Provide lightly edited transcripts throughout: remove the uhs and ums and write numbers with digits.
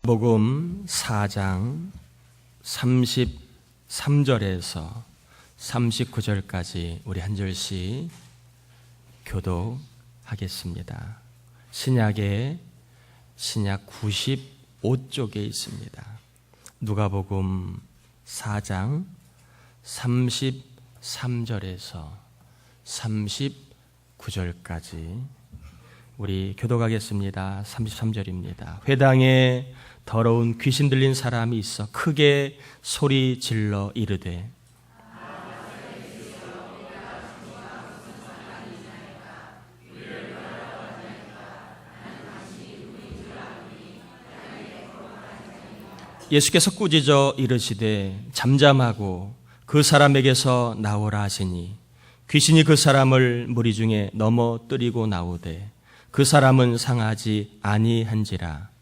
복음 4장 33절에서 39절까지 우리 한 절씩 교독하겠습니다. 신약 95쪽에 있습니다. 누가복음 4장 33절에서 39절까지 우리 교독하겠습니다. 33절입니다. 회당에 더러운 귀신 들린 사람이 있어 크게 소리 질러 이르되 예수께서 꾸짖어 이르시되 잠잠하고 그 사람에게서 나오라 하시니 귀신이 그 사람을 무리 중에 넘어뜨리고 나오되 그 사람은 상하지 아니한지라.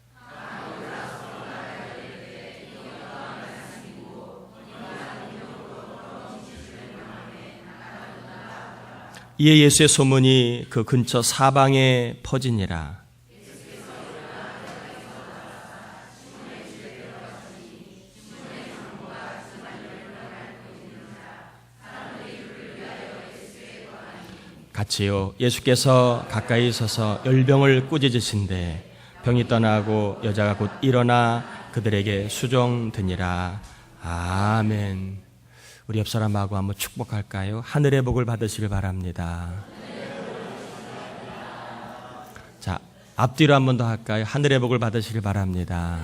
이에 예수의 소문이 그 근처 사방에 퍼지니라. 같이요. 예수께서 가까이 서서 열병을 꾸짖으신데 병이 떠나고 여자가 곧 일어나 그들에게 수종드니라. 아멘. 우리 옆 사람하고 한번 축복할까요? 하늘의 복을 받으시길 바랍니다. 자, 앞뒤로 한 번 더 할까요? 하늘의 복을 받으시길 바랍니다.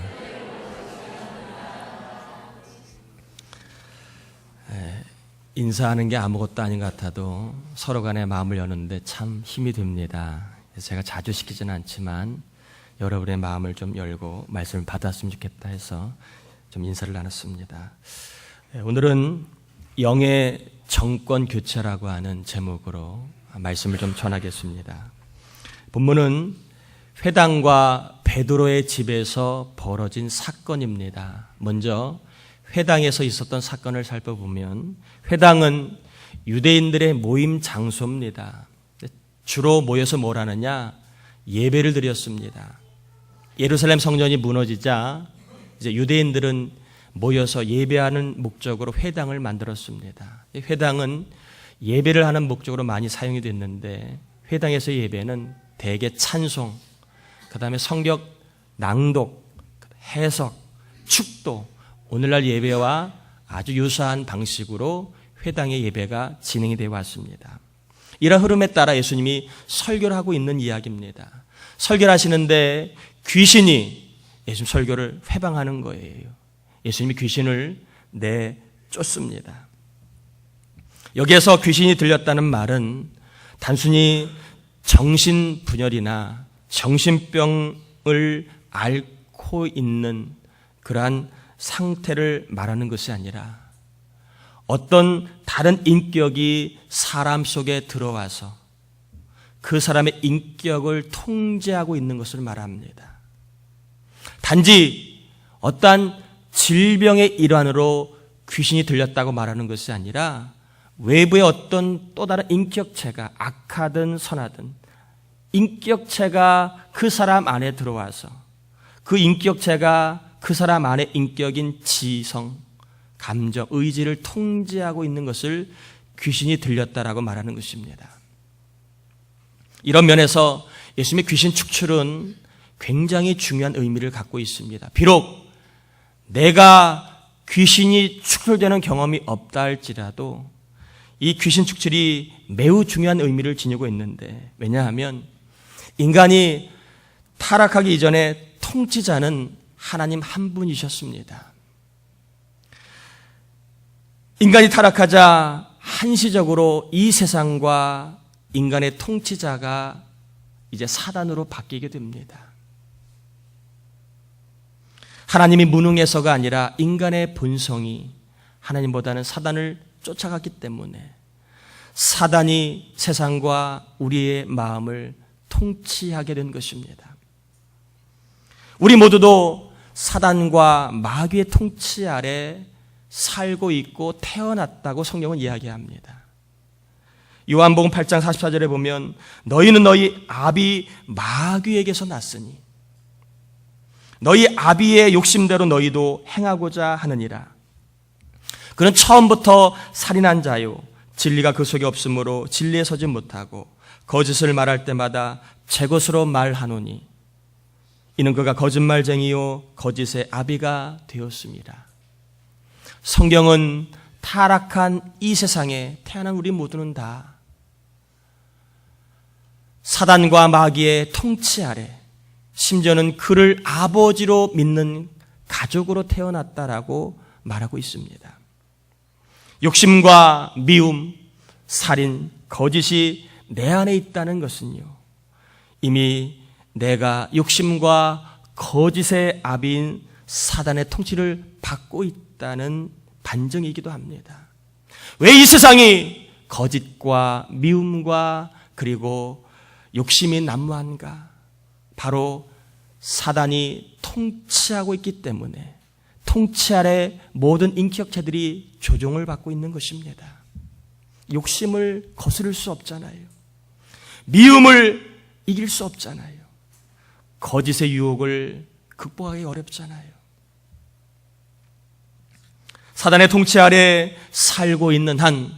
인사하는 게 아무것도 아닌 것 같아도 서로 간에 마음을 여는데 참 힘이 됩니다. 제가 자주 시키지는 않지만 여러분의 마음을 좀 열고 말씀을 받았으면 좋겠다 해서 좀 인사를 나눴습니다. 오늘은 영의 정권 교체라고 하는 제목으로 말씀을 좀 전하겠습니다. 본문은 회당과 베드로의 집에서 벌어진 사건입니다. 먼저 회당에서 있었던 사건을 살펴보면 회당은 유대인들의 모임 장소입니다. 주로 모여서 뭘 하느냐? 예배를 드렸습니다. 예루살렘 성전이 무너지자 이제 유대인들은 모여서 예배하는 목적으로 회당을 만들었습니다. 회당은 예배를 하는 목적으로 많이 사용이 됐는데 회당에서 예배는 대개 찬송, 그 다음에 성경 낭독, 해석, 축도, 오늘날 예배와 아주 유사한 방식으로 회당의 예배가 진행이 되어 왔습니다. 이런 흐름에 따라 예수님이 설교를 하고 있는 이야기입니다. 설교를 하시는데 귀신이 예수님 설교를 회방하는 거예요. 예수님이 귀신을 내쫓습니다. 여기에서 귀신이 들렸다는 말은 단순히 정신분열이나 정신병을 앓고 있는 그러한 상태를 말하는 것이 아니라 어떤 다른 인격이 사람 속에 들어와서 그 사람의 인격을 통제하고 있는 것을 말합니다. 단지 어떠한 질병의 일환으로 귀신이 들렸다고 말하는 것이 아니라 외부의 어떤 또 다른 인격체가 악하든 선하든 인격체가 그 사람 안에 들어와서 그 인격체가 그 사람 안에 인격인 지성, 감정, 의지를 통제하고 있는 것을 귀신이 들렸다라고 말하는 것입니다. 이런 면에서 예수님의 귀신 축출은 굉장히 중요한 의미를 갖고 있습니다. 비록 내가 귀신이 축출되는 경험이 없다 할지라도 이 귀신 축출이 매우 중요한 의미를 지니고 있는데, 왜냐하면 인간이 타락하기 이전에 통치자는 하나님 한 분이셨습니다. 인간이 타락하자 한시적으로 이 세상과 인간의 통치자가 이제 사단으로 바뀌게 됩니다. 하나님이 무능해서가 아니라 인간의 본성이 하나님보다는 사단을 쫓아갔기 때문에 사단이 세상과 우리의 마음을 통치하게 된 것입니다. 우리 모두도 사단과 마귀의 통치 아래 살고 있고 태어났다고 성경은 이야기합니다. 요한복음 8장 44절에 보면 너희는 너희 아비 마귀에게서 났으니 너희 아비의 욕심대로 너희도 행하고자 하느니라. 그는 처음부터 살인한 자요 진리가 그 속에 없으므로 진리에 서지 못하고 거짓을 말할 때마다 제 것으로 말하노니 이는 그가 거짓말쟁이요 거짓의 아비가 되었습니다. 성경은 타락한 이 세상에 태어난 우리 모두는 다 사단과 마귀의 통치 아래, 심지어는 그를 아버지로 믿는 가족으로 태어났다라고 말하고 있습니다. 욕심과 미움, 살인, 거짓이 내 안에 있다는 것은요, 이미 내가 욕심과 거짓의 아비인 사단의 통치를 받고 있다는 반증이기도 합니다. 왜 이 세상이 거짓과 미움과 그리고 욕심이 난무한가? 바로 사단이 통치하고 있기 때문에 통치 아래 모든 인격체들이 조종을 받고 있는 것입니다. 욕심을 거스를 수 없잖아요. 미움을 이길 수 없잖아요. 거짓의 유혹을 극복하기 어렵잖아요. 사단의 통치 아래 살고 있는 한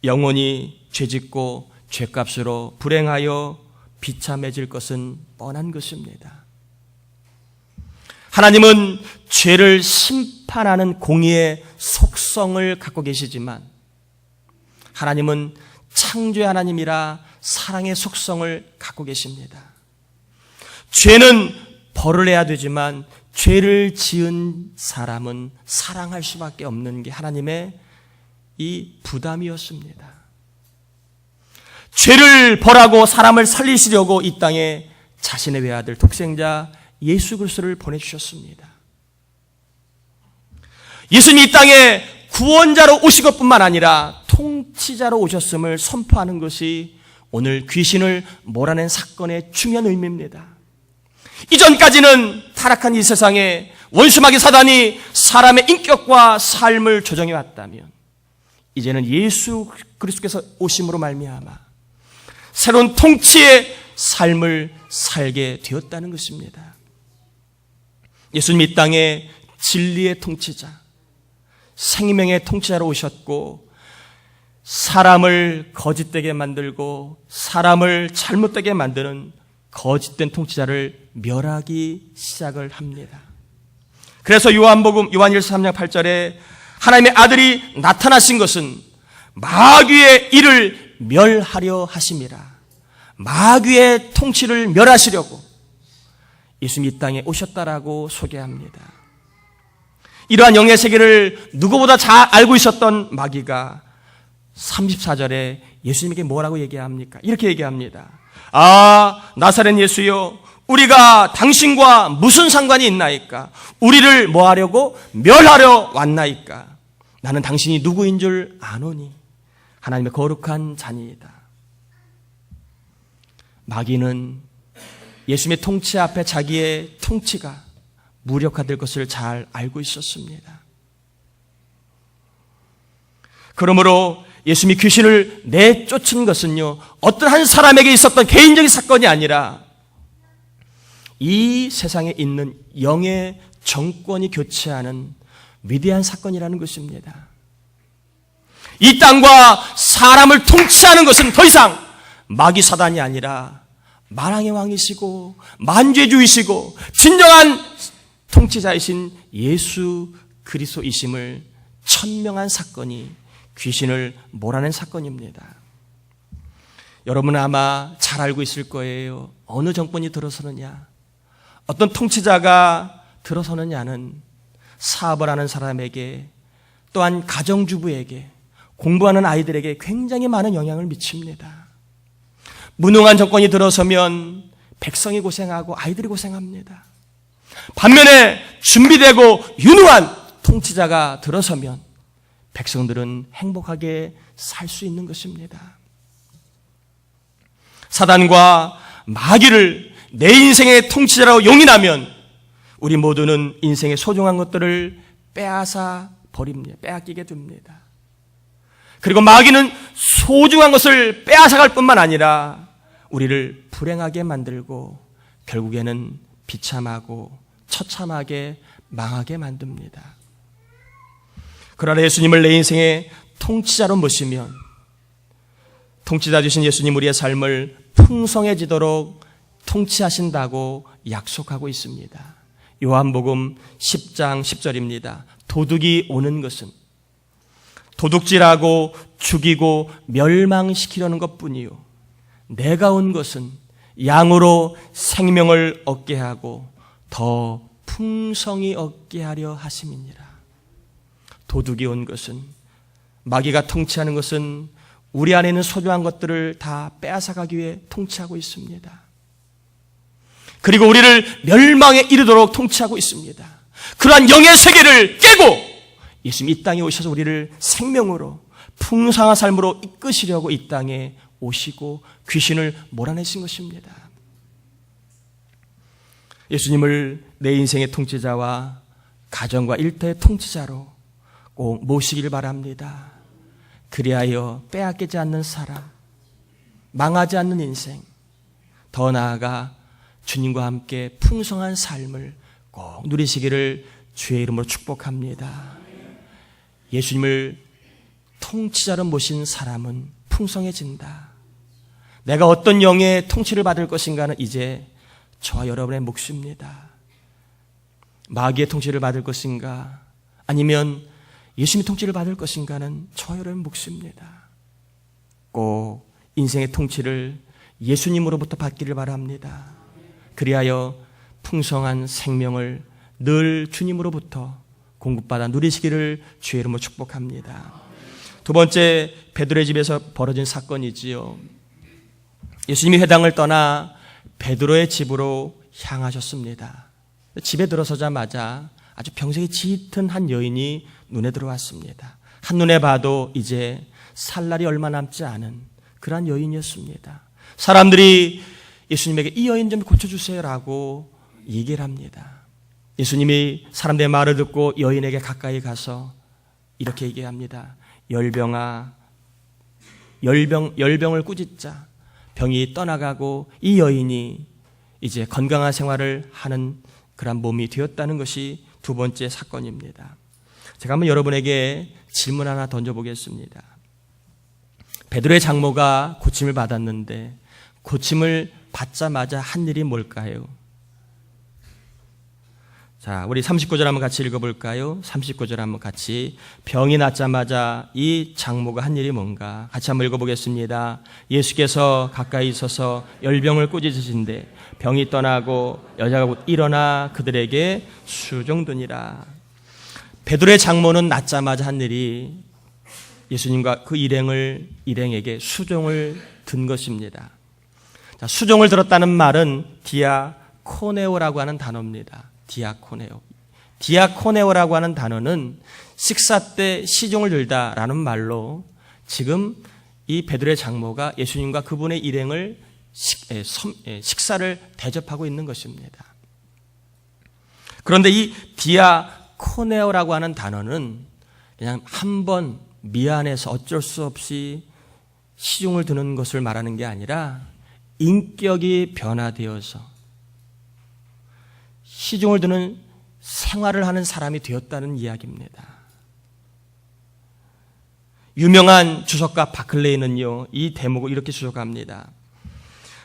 영원히 죄짓고 죄값으로 불행하여 비참해질 것은 뻔한 것입니다. 하나님은 죄를 심판하는 공의의 속성을 갖고 계시지만 하나님은 창조의 하나님이라 사랑의 속성을 갖고 계십니다. 죄는 벌을 내야 되지만 죄를 지은 사람은 사랑할 수밖에 없는 게 하나님의 이 부담이었습니다. 죄를 벌하고 사람을 살리시려고 이 땅에 자신의 외아들 독생자 예수 그리스도를 보내주셨습니다. 예수님이 이 땅에 구원자로 오신 것뿐만 아니라 통치자로 오셨음을 선포하는 것이 오늘 귀신을 몰아낸 사건의 중요한 의미입니다. 이전까지는 타락한 이 세상에 원수마귀 사단이 사람의 인격과 삶을 조정해 왔다면 이제는 예수 그리스도께서 오심으로 말미암아 새로운 통치의 삶을 살게 되었다는 것입니다. 예수님이 이 땅에 진리의 통치자, 생명의 통치자로 오셨고 사람을 거짓되게 만들고 사람을 잘못되게 만드는 거짓된 통치자를 멸하기 시작을 합니다. 그래서 요한복음 요한일서 3장 8절에 하나님의 아들이 나타나신 것은 마귀의 일을 멸하려 하심이라. 마귀의 통치를 멸하시려고 예수님이 이 땅에 오셨다라고 소개합니다. 이러한 영의 세계를 누구보다 잘 알고 있었던 마귀가 34절에 예수님에게 뭐라고 얘기합니까? 이렇게 얘기합니다. 아, 나사렛 예수여, 우리가 당신과 무슨 상관이 있나이까? 우리를 뭐 하려고? 멸하려 왔나이까? 나는 당신이 누구인 줄 아노니 하나님의 거룩한 자니이다. 마귀는 예수님의 통치 앞에 자기의 통치가 무력화될 것을 잘 알고 있었습니다. 그러므로 예수님이 귀신을 내쫓은 것은요, 어떤 한 사람에게 있었던 개인적인 사건이 아니라 이 세상에 있는 영의 정권이 교체하는 위대한 사건이라는 것입니다. 이 땅과 사람을 통치하는 것은 더 이상 마귀 사단이 아니라 만왕의 왕이시고 만죄주이시고 진정한 통치자이신 예수 그리스도이심을 천명한 사건이 귀신을 몰아낸 사건입니다. 여러분은 아마 잘 알고 있을 거예요. 어느 정권이 들어서느냐, 어떤 통치자가 들어서느냐는 사업을 하는 사람에게 또한 가정주부에게 공부하는 아이들에게 굉장히 많은 영향을 미칩니다. 무능한 정권이 들어서면 백성이 고생하고 아이들이 고생합니다. 반면에 준비되고 유능한 통치자가 들어서면 백성들은 행복하게 살 수 있는 것입니다. 사단과 마귀를 내 인생의 통치자라고 용인하면 우리 모두는 인생의 소중한 것들을 빼앗아 버립니다. 빼앗기게 됩니다. 그리고 마귀는 소중한 것을 빼앗아갈 뿐만 아니라 우리를 불행하게 만들고 결국에는 비참하고 처참하게 망하게 만듭니다. 그러나 예수님을 내 인생의 통치자로 모시면 통치자 되신 예수님 우리의 삶을 풍성해지도록 통치하신다고 약속하고 있습니다. 요한복음 10장 10절입니다. 도둑이 오는 것은 도둑질하고 죽이고 멸망시키려는 것뿐이요 내가 온 것은 양으로 생명을 얻게 하고 더 풍성히 얻게 하려 하심이니라. 도둑이 온 것은, 마귀가 통치하는 것은 우리 안에 있는 소중한 것들을 다 빼앗아가기 위해 통치하고 있습니다. 그리고 우리를 멸망에 이르도록 통치하고 있습니다. 그러한 영의 세계를 깨고 예수님이 이 땅에 오셔서 우리를 생명으로 풍성한 삶으로 이끄시려고 이 땅에 오시고 귀신을 몰아내신 것입니다. 예수님을 내 인생의 통치자와 가정과 일터의 통치자로 꼭 모시길 바랍니다. 그리하여 빼앗기지 않는 사람, 망하지 않는 인생, 더 나아가 주님과 함께 풍성한 삶을 꼭 누리시기를 주의 이름으로 축복합니다. 예수님을 통치자로 모신 사람은 풍성해진다. 내가 어떤 영의 통치를 받을 것인가는 이제 저와 여러분의 몫입니다. 마귀의 통치를 받을 것인가 아니면 예수님의 통치를 받을 것인가는 저와 여러분의 몫입니다. 꼭 인생의 통치를 예수님으로부터 받기를 바랍니다. 그리하여 풍성한 생명을 늘 주님으로부터 공급받아 누리시기를 주의 이름으로 축복합니다. 두 번째, 베드로의 집에서 벌어진 사건이지요. 예수님이 회당을 떠나 베드로의 집으로 향하셨습니다. 집에 들어서자마자 아주 병색이 짙은 한 여인이 눈에 들어왔습니다. 한눈에 봐도 이제 살 날이 얼마 남지 않은 그러한 여인이었습니다. 사람들이 예수님에게 이 여인 좀 고쳐주세요라고 얘기를 합니다. 예수님이 사람들의 말을 듣고 여인에게 가까이 가서 이렇게 얘기합니다. 열병을 꾸짖자. 병이 떠나가고 이 여인이 이제 건강한 생활을 하는 그런 몸이 되었다는 것이 두 번째 사건입니다. 제가 한번 여러분에게 질문 하나 던져보겠습니다. 베드로의 장모가 고침을 받았는데 고침을 받자마자 한 일이 뭘까요? 자, 우리 39절 한번 같이 읽어볼까요? 39절 한번 같이. 병이 낫자마자 이 장모가 한 일이 뭔가? 같이 한번 읽어보겠습니다. 예수께서 가까이 있어서 열병을 꾸짖으신데 병이 떠나고 여자가 곧 일어나 그들에게 수종드니라. 베드로의 장모는 낫자마자 한 일이 예수님과 그 일행에게 수종을 든 것입니다. 자, 수종을 들었다는 말은 디아코네오라고 하는 단어입니다. 디아코네오라고 하는 단어는 식사 때 시종을 들다라는 말로 지금 이 베드로의 장모가 예수님과 그분의 일행을 식사를 대접하고 있는 것입니다. 그런데 이 디아코네오라고 하는 단어는 그냥 한 번 미안해서 어쩔 수 없이 시종을 드는 것을 말하는 게 아니라 인격이 변화되어서 시종을 드는 생활을 하는 사람이 되었다는 이야기입니다. 유명한 주석가 바클레이는요, 이 대목을 이렇게 주석합니다.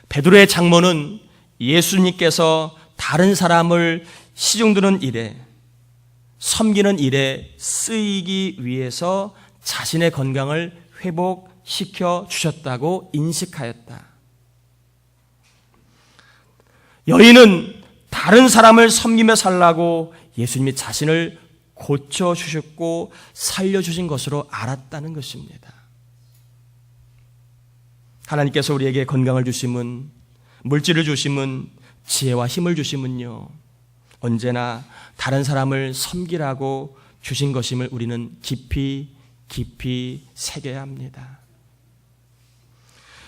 베드로의 장모는 예수님께서 다른 사람을 시종드는 일에, 섬기는 일에 쓰이기 위해서 자신의 건강을 회복시켜 주셨다고 인식하였다. 여인은 다른 사람을 섬기며 살라고 예수님이 자신을 고쳐주셨고 살려주신 것으로 알았다는 것입니다. 하나님께서 우리에게 건강을 주심은, 물질을 주심은, 지혜와 힘을 주심은요, 언제나 다른 사람을 섬기라고 주신 것임을 우리는 깊이 새겨야 합니다.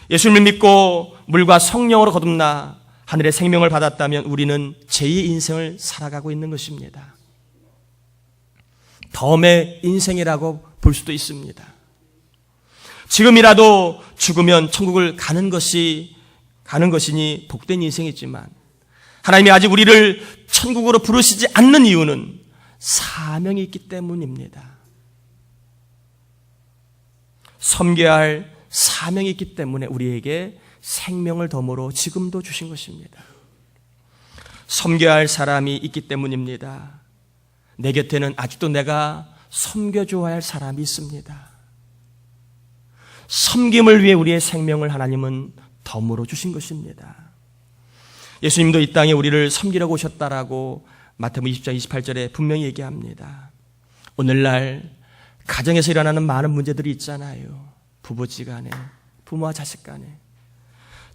예수님을 믿고 물과 성령으로 거듭나 하늘의 생명을 받았다면 우리는 제2의 인생을 살아가고 있는 것입니다. 덤의 인생이라고 볼 수도 있습니다. 지금이라도 죽으면 천국을 가는 것이니 복된 인생이지만 하나님이 아직 우리를 천국으로 부르시지 않는 이유는 사명이 있기 때문입니다. 섬겨야 할 사명이 있기 때문에 우리에게 생명을 덤으로 지금도 주신 것입니다. 섬겨야 할 사람이 있기 때문입니다. 내 곁에는 아직도 내가 섬겨줘야 할 사람이 있습니다. 섬김을 위해 우리의 생명을 하나님은 덤으로 주신 것입니다. 예수님도 이 땅에 우리를 섬기려고 오셨다라고 마태복음 20장 28절에 분명히 얘기합니다. 오늘날 가정에서 일어나는 많은 문제들이 있잖아요. 부부지간에, 부모와 자식 간에,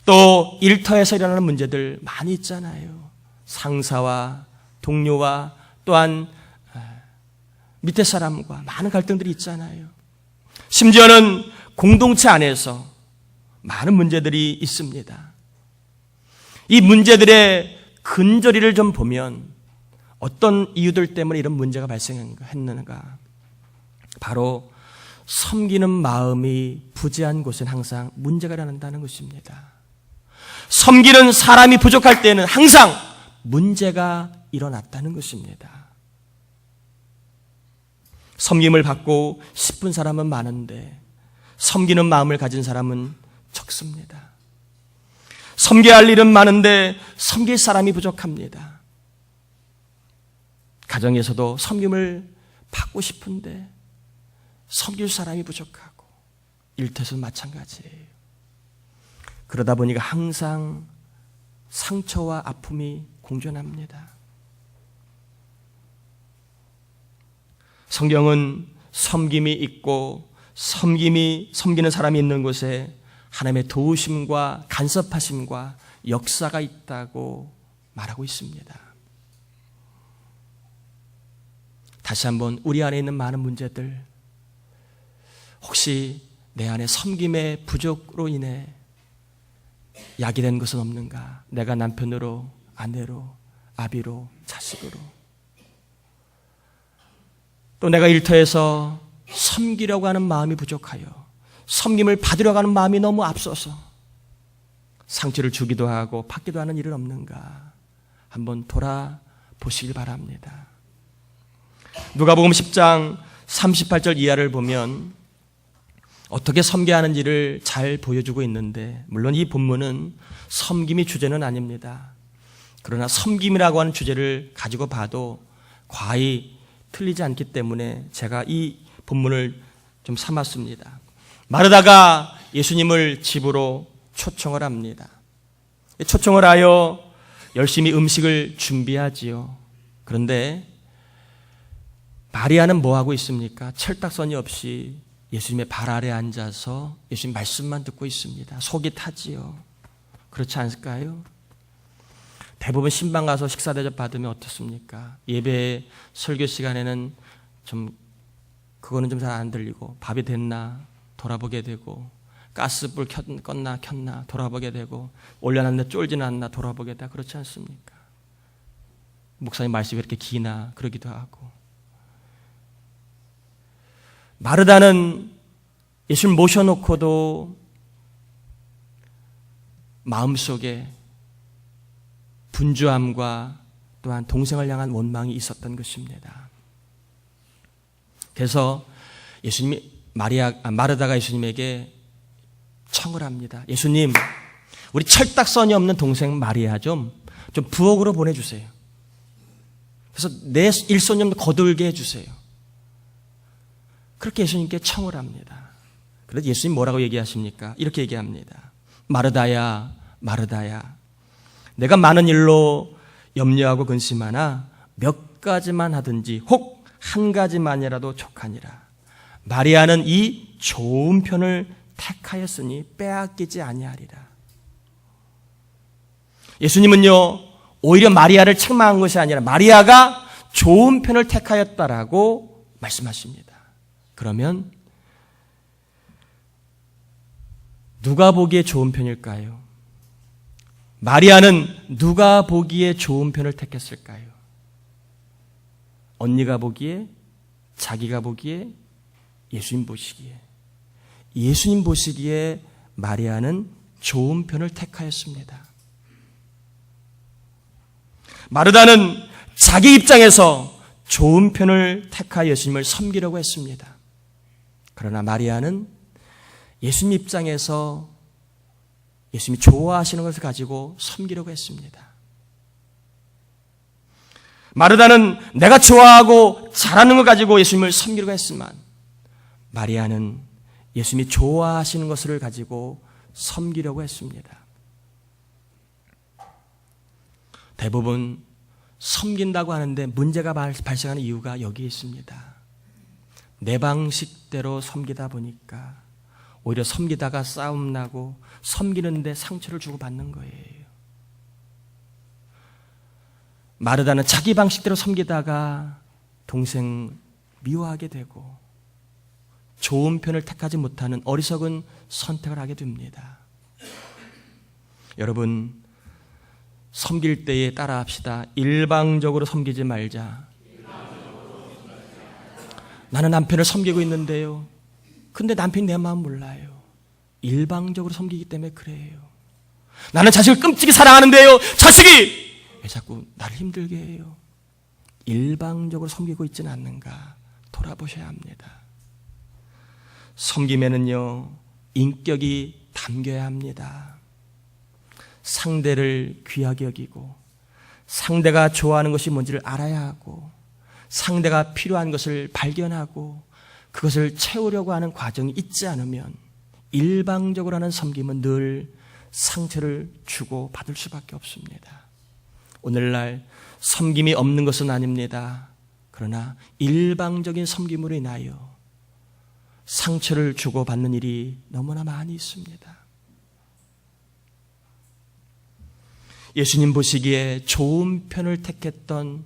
또 일터에서 일어나는 문제들 많이 있잖아요. 상사와 동료와 또한 밑에 사람과 많은 갈등들이 있잖아요. 심지어는 공동체 안에서 많은 문제들이 있습니다. 이 문제들의 근저리를 좀 보면 어떤 이유들 때문에 이런 문제가 발생했는가? 바로 섬기는 마음이 부재한 곳은 항상 문제가 일어난다는 것입니다. 섬기는 사람이 부족할 때는 항상 문제가 일어났다는 것입니다. 섬김을 받고 싶은 사람은 많은데 섬기는 마음을 가진 사람은 적습니다. 섬겨야 할 일은 많은데 섬길 사람이 부족합니다. 가정에서도 섬김을 받고 싶은데 섬길 사람이 부족하고 일터에서도 마찬가지예요. 그러다 보니까 항상 상처와 아픔이 공존합니다. 성경은 섬김이 있고 섬기는 사람이 있는 곳에 하나님의 도우심과 간섭하심과 역사가 있다고 말하고 있습니다. 다시 한번 우리 안에 있는 많은 문제들, 혹시 내 안에 섬김의 부족으로 인해 야기된 것은 없는가? 내가 남편으로, 아내로, 아비로, 자식으로, 또 내가 일터에서 섬기려고 하는 마음이 부족하여 섬김을 받으려고 하는 마음이 너무 앞서서 상처를 주기도 하고 받기도 하는 일은 없는가? 한번 돌아보시길 바랍니다. 누가복음 10장 38절 이하를 보면 어떻게 섬겨야 하는지를 잘 보여주고 있는데, 물론 이 본문은 섬김이 주제는 아닙니다. 그러나 섬김이라고 하는 주제를 가지고 봐도 과히 틀리지 않기 때문에 제가 이 본문을 좀 삼았습니다. 마르다가 예수님을 집으로 초청을 합니다. 초청을 하여 열심히 음식을 준비하지요. 그런데 마리아는 뭐 하고 있습니까? 철딱서니 없이 예수님의 발 아래 앉아서 예수님 말씀만 듣고 있습니다. 속이 타지요. 그렇지 않을까요? 대부분 신방 가서 식사 대접 받으면 어떻습니까? 예배 설교 시간에는 그거는 좀 잘 안 들리고, 밥이 됐나 돌아보게 되고, 가스불 껐나 켰나 돌아보게 되고, 올려놨는데 쫄지는 않나 돌아보게 되고, 그렇지 않습니까? 목사님 말씀이 이렇게 기나 그러기도 하고. 마르다는 예수를 모셔놓고도 마음속에 분주함과 또한 동생을 향한 원망이 있었던 것입니다. 그래서 마르다가 예수님에게 청을 합니다. 예수님, 우리 철딱서니 없는 동생 마리아 좀 부엌으로 보내주세요. 그래서 내 일손 좀 거들게 해주세요. 그렇게 예수님께 청을 합니다. 그래서 예수님 뭐라고 얘기하십니까? 이렇게 얘기합니다. 마르다야, 마르다야, 내가 많은 일로 염려하고 근심하나 몇 가지만 하든지 혹 한 가지만이라도 족하니라. 마리아는 이 좋은 편을 택하였으니 빼앗기지 아니하리라. 예수님은요, 오히려 마리아를 책망한 것이 아니라 마리아가 좋은 편을 택하였다라고 말씀하십니다. 그러면 누가 보기에 좋은 편일까요? 마리아는 누가 보기에 좋은 편을 택했을까요? 언니가 보기에, 자기가 보기에, 예수님 보시기에. 예수님 보시기에 마리아는 좋은 편을 택하였습니다. 마르다는 자기 입장에서 좋은 편을 택하여 예수님을 섬기려고 했습니다. 그러나 마리아는 예수님 입장에서 예수님이 좋아하시는 것을 가지고 섬기려고 했습니다. 마르다는 내가 좋아하고 잘하는 것 가지고 예수님을 섬기려고 했지만 마리아는 예수님이 좋아하시는 것을 가지고 섬기려고 했습니다. 대부분 섬긴다고 하는데 문제가 발생하는 이유가 여기에 있습니다. 내 방식대로 섬기다 보니까 오히려 섬기다가 싸움 나고 섬기는데 상처를 주고받는 거예요. 마르다는 자기 방식대로 섬기다가 동생 미워하게 되고 좋은 편을 택하지 못하는 어리석은 선택을 하게 됩니다. 여러분, 섬길 때에 따라합시다. 일방적으로 섬기지 말자. 나는 남편을 섬기고 있는데요. 근데 남편이 내 마음 몰라요. 일방적으로 섬기기 때문에 그래요. 나는 자식을 끔찍이 사랑하는데요. 자식이 왜 자꾸 나를 힘들게 해요? 일방적으로 섬기고 있지는 않는가 돌아보셔야 합니다. 섬김에는요, 인격이 담겨야 합니다. 상대를 귀하게 여기고 상대가 좋아하는 것이 뭔지를 알아야 하고 상대가 필요한 것을 발견하고 그것을 채우려고 하는 과정이 있지 않으면 일방적으로 하는 섬김은 늘 상처를 주고 받을 수밖에 없습니다. 오늘날 섬김이 없는 것은 아닙니다. 그러나 일방적인 섬김으로 인하여 상처를 주고받는 일이 너무나 많이 있습니다. 예수님 보시기에 좋은 편을 택했던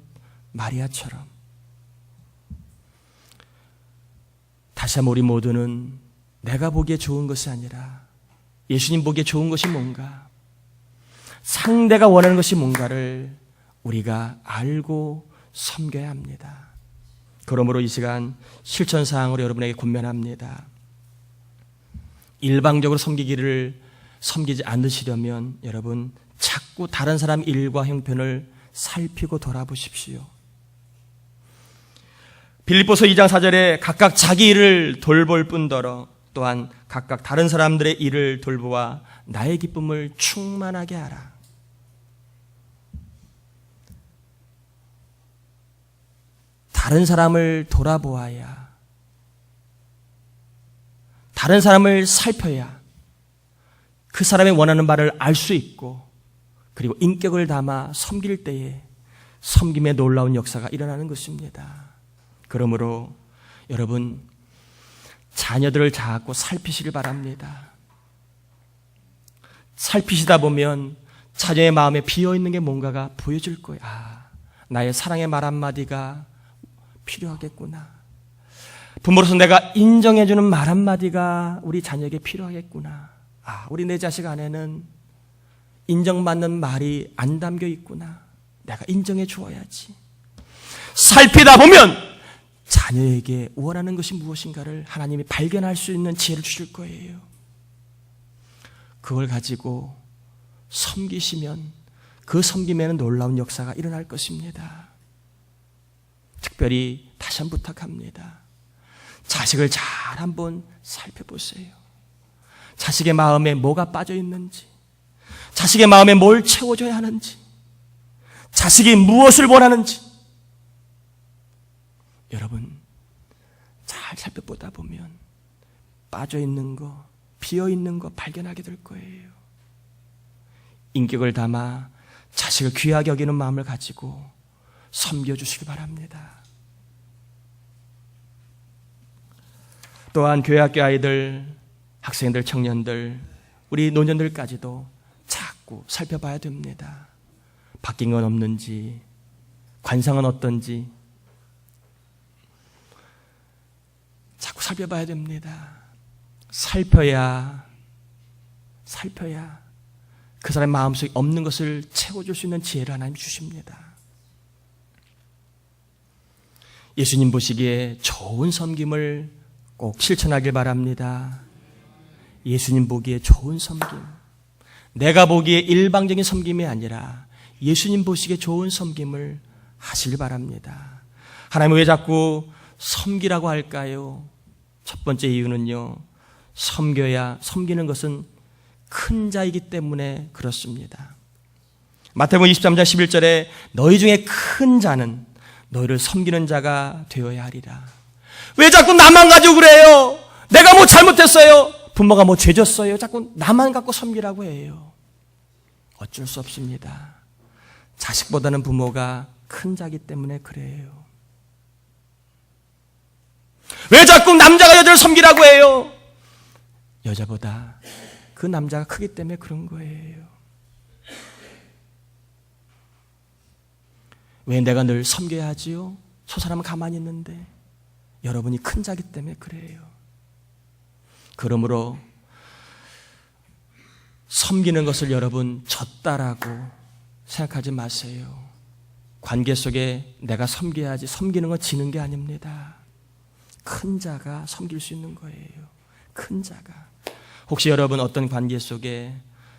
마리아처럼 다시 한번 우리 모두는 내가 보기에 좋은 것이 아니라 예수님 보기에 좋은 것이 뭔가, 상대가 원하는 것이 뭔가를 우리가 알고 섬겨야 합니다. 그러므로 이 시간 실천사항으로 여러분에게 권면합니다. 일방적으로 섬기지 않으시려면 여러분 자꾸 다른 사람 일과 형편을 살피고 돌아보십시오. 빌립보서 2장 4절에 각각 자기 일을 돌볼 뿐더러 또한 각각 다른 사람들의 일을 돌보아 나의 기쁨을 충만하게 하라. 다른 사람을 돌아보아야, 다른 사람을 살펴야 그 사람이 원하는 바를 알 수 있고, 그리고 인격을 담아 섬길 때에 섬김의 놀라운 역사가 일어나는 것입니다. 그러므로 여러분, 자녀들을 자꾸 살피시길 바랍니다. 살피시다 보면 자녀의 마음에 비어있는 게 뭔가가 보여질 거예요. 나의 사랑의 말 한마디가 필요하겠구나. 부모로서 내가 인정해주는 말 한마디가 우리 자녀에게 필요하겠구나. 우리 내 자식 안에는 인정받는 말이 안 담겨 있구나. 내가 인정해 주어야지. 살피다 보면 자녀에게 원하는 것이 무엇인가를 하나님이 발견할 수 있는 지혜를 주실 거예요. 그걸 가지고 섬기시면 그 섬김에는 놀라운 역사가 일어날 것입니다. 특별히 다시 한번 부탁합니다. 자식을 잘 한번 살펴보세요. 자식의 마음에 뭐가 빠져 있는지, 자식의 마음에 뭘 채워줘야 하는지, 자식이 무엇을 원하는지 여러분 잘 살펴보다 보면 빠져있는 거, 비어있는 거 발견하게 될 거예요. 인격을 담아 자식을 귀하게 여기는 마음을 가지고 섬겨주시기 바랍니다. 또한 교회학교 아이들, 학생들, 청년들, 우리 노년들까지도 자꾸 살펴봐야 됩니다. 바뀐 건 없는지, 관상은 어떤지 자꾸 살펴봐야 됩니다. 살펴야 그 사람의 마음속에 없는 것을 채워줄 수 있는 지혜를 하나님 주십니다. 예수님 보시기에 좋은 섬김을 꼭 실천하길 바랍니다. 예수님 보기에 좋은 섬김, 내가 보기에 일방적인 섬김이 아니라 예수님 보시기에 좋은 섬김을 하시길 바랍니다. 하나님 왜 자꾸 섬기라고 할까요? 첫 번째 이유는요, 섬기는 것은 큰 자이기 때문에 그렇습니다. 마태복음 23장 11절에 너희 중에 큰 자는 너희를 섬기는 자가 되어야 하리라. 왜 자꾸 나만 가지고 그래요? 내가 뭐 잘못했어요? 부모가 뭐 죄졌어요? 자꾸 나만 갖고 섬기라고 해요. 어쩔 수 없습니다. 자식보다는 부모가 큰 자기 때문에 그래요. 왜 자꾸 남자가 여자를 섬기라고 해요? 여자보다 그 남자가 크기 때문에 그런 거예요. 왜 내가 늘 섬겨야 하지요? 저 사람은 가만히 있는데. 여러분이 큰 자기 때문에 그래요. 그러므로 섬기는 것을 여러분 졌다라고 생각하지 마세요. 관계 속에 내가 섬겨야지, 섬기는 건 지는 게 아닙니다. 큰 자가 섬길 수 있는 거예요. 큰 자가. 혹시 여러분 어떤 관계 속에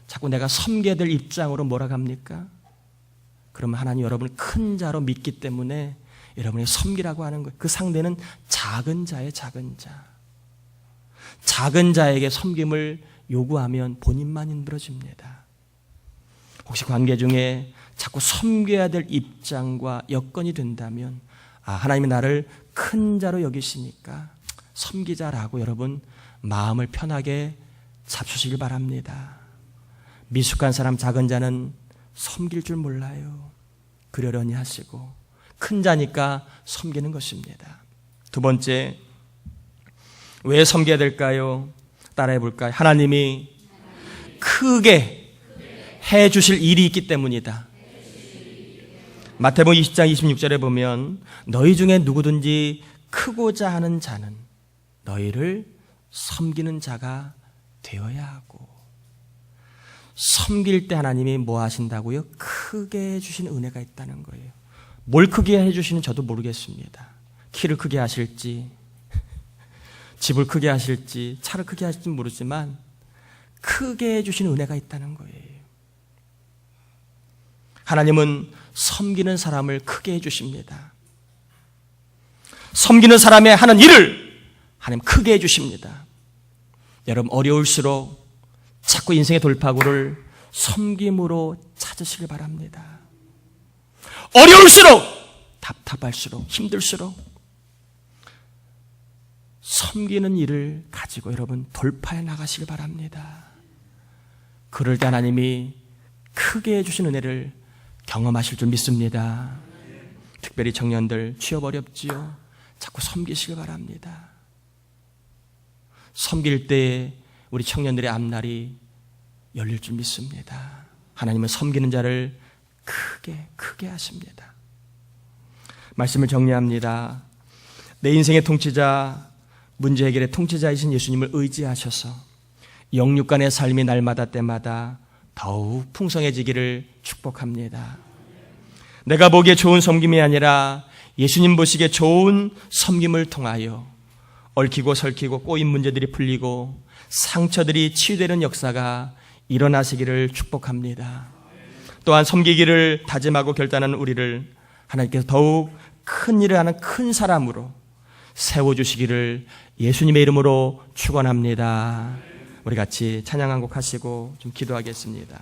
자꾸 내가 섬겨야 될 입장으로 몰아갑니까? 그러면 하나님 여러분을 큰 자로 믿기 때문에 여러분이 섬기라고 하는 거예요. 그 상대는 작은 자의 작은 자. 작은 자에게 섬김을 요구하면 본인만 힘들어집니다. 혹시 관계 중에 자꾸 섬겨야 될 입장과 여건이 된다면 하나님이 나를 큰 자로 여기시니까 섬기자라고 여러분 마음을 편하게 잡수시길 바랍니다. 미숙한 사람 작은 자는 섬길 줄 몰라요. 그러려니 하시고 큰 자니까 섬기는 것입니다. 두 번째, 왜 섬겨야 될까요? 따라해 볼까요? 하나님이 크게 해 주실 일이 있기 때문이다. 마태복음 20장 26절에 보면 너희 중에 누구든지 크고자 하는 자는 너희를 섬기는 자가 되어야 하고, 섬길 때 하나님이 뭐 하신다고요? 크게 해주신 은혜가 있다는 거예요. 뭘 크게 해주시는 저도 모르겠습니다. 키를 크게 하실지, 집을 크게 하실지, 차를 크게 하실지 모르지만 크게 해주신 은혜가 있다는 거예요. 하나님은 섬기는 사람을 크게 해주십니다. 섬기는 사람의 하는 일을 하나님 크게 해주십니다. 여러분 어려울수록 자꾸 인생의 돌파구를 섬김으로 찾으시길 바랍니다. 어려울수록, 답답할수록, 힘들수록 섬기는 일을 가지고 여러분 돌파해 나가시길 바랍니다. 그럴 때 하나님이 크게 해주신 은혜를 경험하실 줄 믿습니다. 특별히 청년들 취업 어렵지요? 자꾸 섬기시길 바랍니다. 섬길 때 우리 청년들의 앞날이 열릴 줄 믿습니다. 하나님은 섬기는 자를 크게 하십니다. 말씀을 정리합니다. 내 인생의 통치자, 문제 해결의 통치자이신 예수님을 의지하셔서 영육 간의 삶이 날마다 때마다 더욱 풍성해지기를 축복합니다. 내가 보기에 좋은 섬김이 아니라 예수님 보시기에 좋은 섬김을 통하여 얽히고 설키고 꼬인 문제들이 풀리고 상처들이 치유되는 역사가 일어나시기를 축복합니다. 또한 섬기기를 다짐하고 결단하는 우리를 하나님께서 더욱 큰 일을 하는 큰 사람으로 세워주시기를 예수님의 이름으로 축원합니다. 우리 같이 찬양 한 곡 하시고 좀 기도하겠습니다.